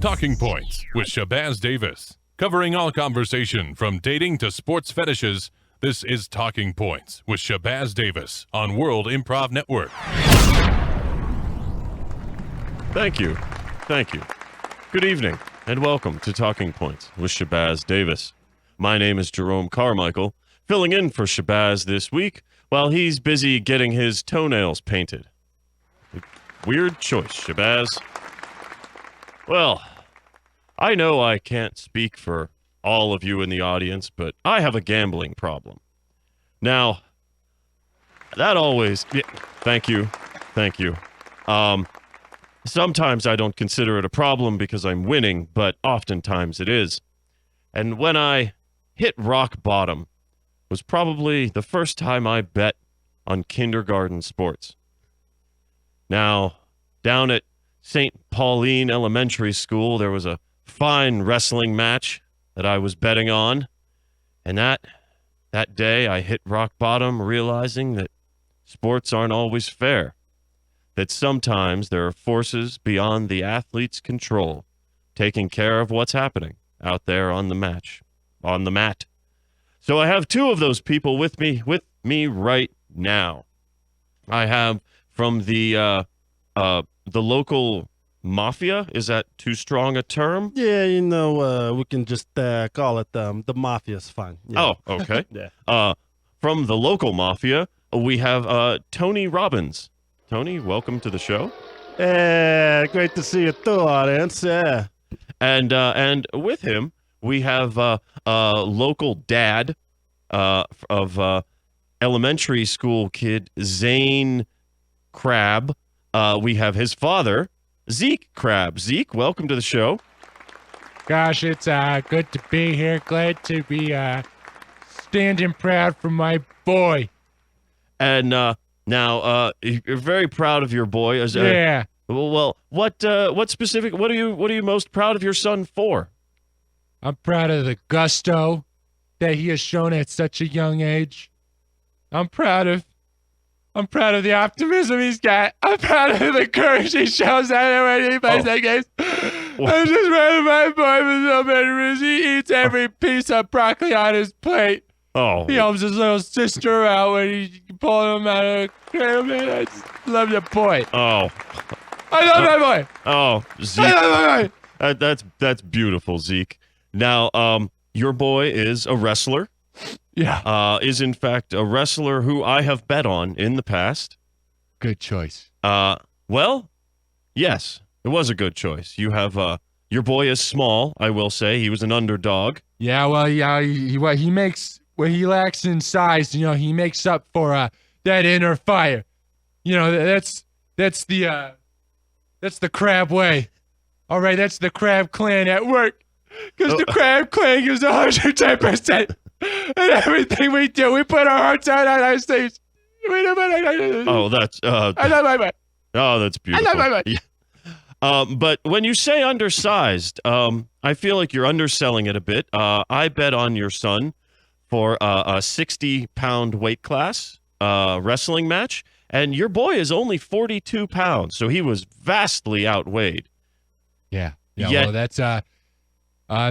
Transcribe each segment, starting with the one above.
Talking Points with Shabazz Davis. Covering all conversation from dating to sports fetishes, this is Talking Points with Shabazz Davis on World Improv Network. Thank you. Good evening, and welcome to Talking Points with Shabazz Davis. My name is Jerome Carmichael, filling in for Shabazz this week while he's busy getting his toenails painted. Weird choice, Shabazz. Well, I know I can't speak for all of you in the audience, but I have a gambling problem. Now, that always... Yeah, thank you. Sometimes I don't consider it a problem because I'm winning, but oftentimes it is. And when I hit rock bottom was probably the first time I bet on kindergarten sports. Now, down at St. Pauline Elementary School, there was a fine wrestling match that I was betting on. And that day I hit rock bottom realizing that sports aren't always fair. That sometimes there are forces beyond the athlete's control taking care of what's happening out there on the mat. So I have two of those people with me right now. I have from the local mafia. Is that too strong a term? Yeah, we can just call it the mafia's fine. Yeah. Oh, okay. Yeah. From the local mafia, we have Tony Robbins. Tony, welcome to the show. Great to see you too, audience. Yeah. And with him, we have local dad of elementary school kid Zane Crab. We have his father, Zeke Crab. Zeke, welcome to the show. Gosh, it's good to be here. Glad to be standing proud for my boy. And now you're very proud of your boy. Yeah. Well, what specific? What are you most proud of your son for? I'm proud of the gusto that he has shown at such a young age. I'm proud of the optimism he's got. I'm proud of the courage he shows out when he plays that game. I'm just proud of my boy for so many reasons. He eats every piece of broccoli on his plate. Oh. He helps his little sister out when he's pulling him out of the cradle. Man, I just love your boy. Oh. I love my boy. Oh, Zeke. I love my boy. That's beautiful, Zeke. Now, your boy is a wrestler. Yeah. Is in fact a wrestler who I have bet on in the past. Good choice. Well, yes, it was a good choice. You have your boy is small, I will say. He was an underdog. Yeah, well, yeah, he makes what he lacks in size, he makes up for that inner fire. That's the Crab way. All right, that's the Crab clan at work. Because the Crab clan gives 110%. And everything we do, we put our hearts out on our sleeves. Oh, that's I love my boy. Oh, that's beautiful. I love my boy. Yeah. But when you say undersized, I feel like you're underselling it a bit. I bet on your son for a 60-pound weight class wrestling match, and your boy is only 42 pounds, so he was vastly outweighed. Yeah. Yet, well, that's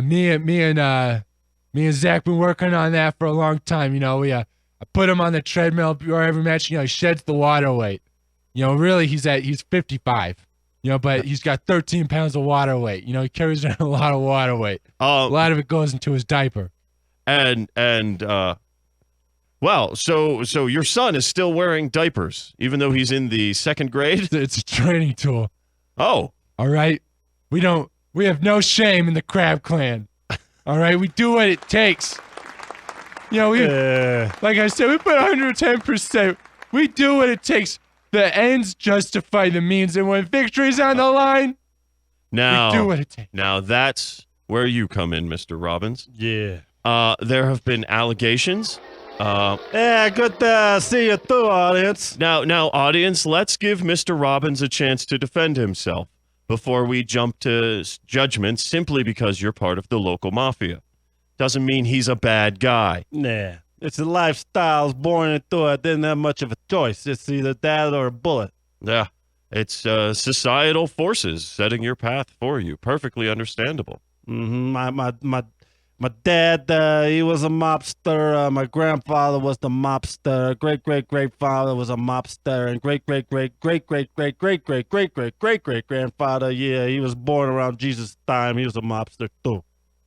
me and Zach been working on that for a long time. I put him on the treadmill before every match. He sheds the water weight. Really he's 55. But he's got 13 pounds of water weight. He carries around a lot of water weight. A lot of it goes into his diaper. Well, so your son is still wearing diapers, even though he's in the second grade? It's a training tool. Oh. All right. We have no shame in the Crab clan. All right. We do what it takes. Like I said, we put 110%. We do what it takes. The ends justify the means, and when victory's on the line, we do what it takes. Now that's where you come in, Mr. Robbins. Yeah. There have been allegations. Good to see you too, audience. Now, audience, let's give Mr. Robbins a chance to defend himself before we jump to judgment simply because you're part of the local mafia. Doesn't mean he's a bad guy. Nah. It's a lifestyle. I was born into it. I didn't have much of a choice. It's either that or a bullet. Yeah. It's societal forces setting your path for you. Perfectly understandable. My dad, he was a mobster. My grandfather was the mobster. Great-great-great-father was a mobster, and great-great-great-great-great-great-great-great-great-great-great-grandfather, yeah, he was born around Jesus' time. He was a mobster too.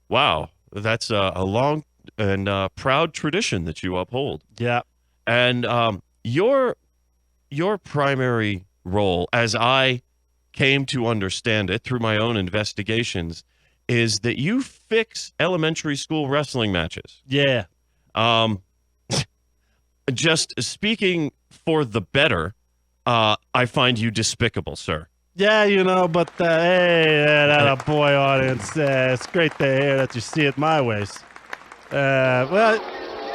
Wow, that's a long and proud tradition that you uphold. Yeah. And your primary role, as I came to understand it through my own investigations, is that you fix elementary school wrestling matches. Yeah. Just speaking for the better, I find you despicable, sir. Yeah, you know, but hey, that boy audience, it's great to hear that you see it my ways. Well,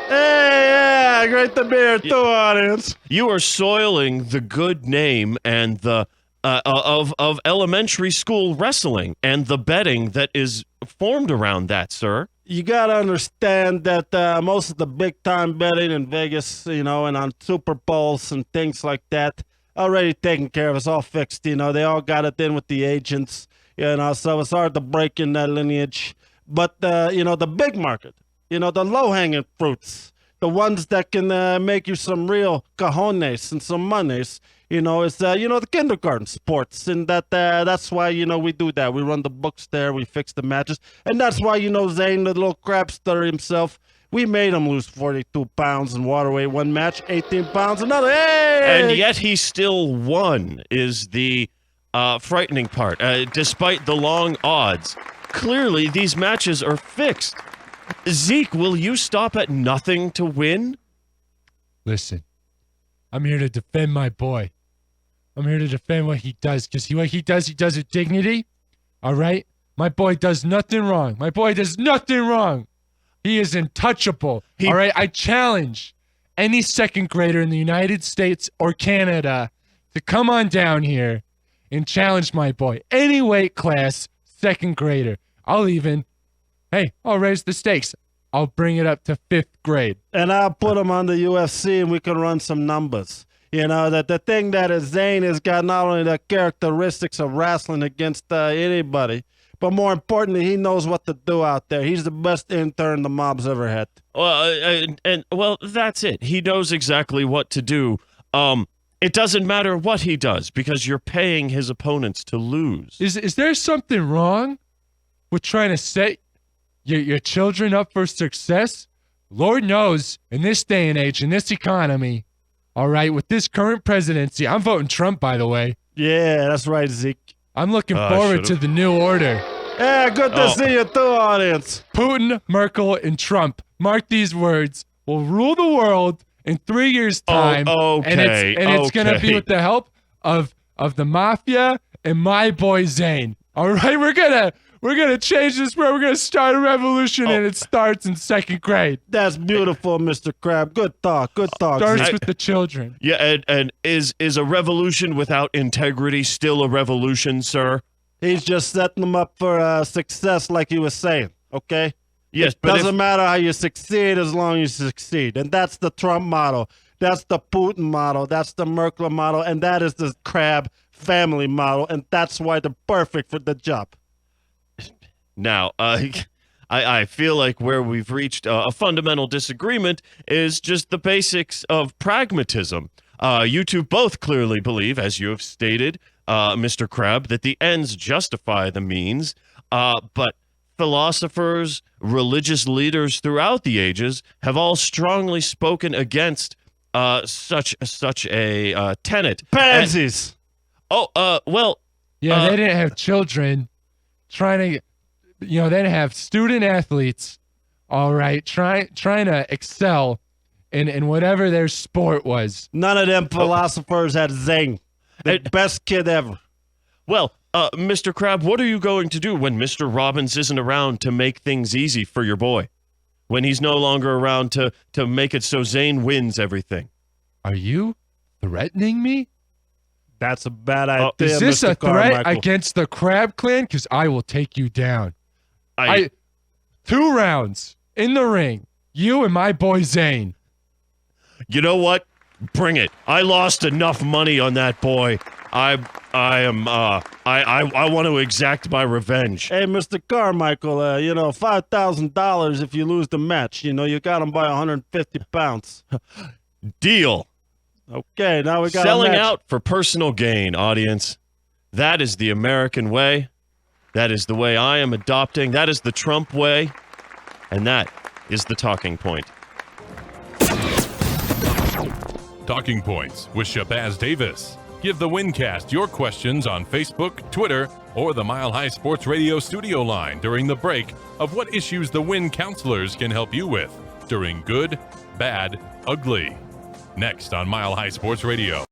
hey, yeah, great to be here too, audience. You are soiling the good name and the of elementary school wrestling and the betting that is formed around that, sir. You gotta understand that most of the big time betting in Vegas, you know, and on Super Bowls and things like that, already taken care of. It's all fixed, you know. They all got it in with the agents, you know, so it's hard to break in that lineage. But, you know, the big market, you know, the low-hanging fruits, the ones that can make you some real cojones and some monies, you know, is, you know, the kindergarten sports. And that's why, you know, we do that. We run the books there. We fix the matches. And that's why, you know, Zane, the little crabster himself, we made him lose 42 pounds in waterweight one match, 18 pounds another. Hey! And yet he still won is the frightening part. Despite the long odds, clearly these matches are fixed. Zeke, will you stop at nothing to win? Listen, I'm here to defend my boy. I'm here to defend what he does, because what he does with dignity. All right? My boy does nothing wrong. My boy does nothing wrong. He is untouchable. All right? I challenge any second grader in the United States or Canada to come on down here and challenge my boy. Any weight class, second grader. I'll raise the stakes. I'll bring it up to 5th grade. And I'll put him on the UFC and we can run some numbers. You know, that the thing that is Zane has got not only the characteristics of wrestling against anybody, but more importantly, he knows what to do out there. He's the best intern the mob's ever had. Well, that's it. He knows exactly what to do. It doesn't matter what he does because you're paying his opponents to lose. Is there something wrong with trying to set your children up for success? Lord knows, in this day and age, in this economy, all right, with this current presidency, I'm voting Trump, by the way. Yeah, that's right, Zeke. I'm looking forward to the new order. Yeah, good to see you too, audience. Putin, Merkel, and Trump, mark these words, will rule the world in 3 years' time. Okay, and it's going to be with the help of the mafia and my boy Zane. All right, we're gonna change this world. We're gonna start a revolution, and it starts in 2nd grade. That's beautiful, Mr. Crab. Good talk. Starts with the children. Yeah, and is a revolution without integrity still a revolution, sir? He's just setting them up for success, like he was saying. Okay. Yes, but doesn't matter how you succeed as long as you succeed, and that's the Trump model. That's the Putin model. That's the Merkel model, and that is the Crab family model, and that's why they're perfect for the job. Now, I feel like where we've reached a fundamental disagreement is just the basics of pragmatism. You two both clearly believe, as you have stated, Mr. Crab, that the ends justify the means, but philosophers, religious leaders throughout the ages have all strongly spoken against such a tenet. Pansies! Well... Yeah, they didn't have children trying to... You know, they have student athletes, all right, trying to excel in whatever their sport was. None of them philosophers had Zane, the best kid ever. Well, Mr. Crab, what are you going to do when Mr. Robbins isn't around to make things easy for your boy? When he's no longer around to make it so Zane wins everything? Are you threatening me? That's a bad idea, Is this Mr. a threat Carmichael. against the Crab Clan? Because I will take you down. 2 rounds in the ring, you and my boy Zane. You know what? Bring it. I lost enough money on that boy. I want to exact my revenge. Hey, Mr. Carmichael, $5,000 if you lose the match. You got him by 150 pounds. Deal. Okay, now we got Selling a match. out for personal gain, audience. That is the American way. That is the way I am adopting. That is the Trump way. And that is the talking point. Talking Points with Shabazz Davis. Give the Wincast your questions on Facebook, Twitter, or the Mile High Sports Radio studio line during the break of what issues the Win counselors can help you with during good, bad, ugly. Next on Mile High Sports Radio.